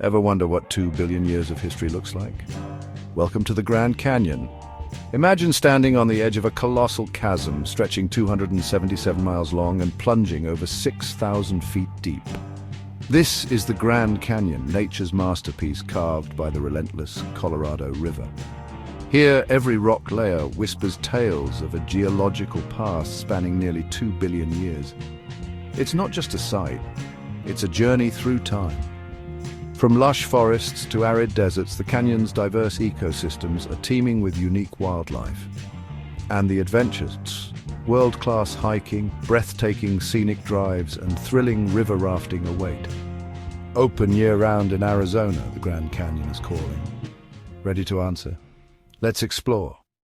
Ever wonder what 2 billion years of history looks like? Welcome to the Grand Canyon. Imagine standing on the edge of a colossal chasm stretching 277 miles long and plunging over 6,000 feet deep. This is the Grand Canyon, nature's masterpiece carved by the relentless Colorado River. Here, every rock layer whispers tales of a geological past spanning nearly 2 billion years. It's not just a sight, it's a journey through time. From lush forests to arid deserts, the canyon's diverse ecosystems are teeming with unique wildlife. And the adventures, world-class hiking, breathtaking scenic drives, and thrilling river rafting await. Open year-round in Arizona, the Grand Canyon is calling. Ready to answer? Let's explore.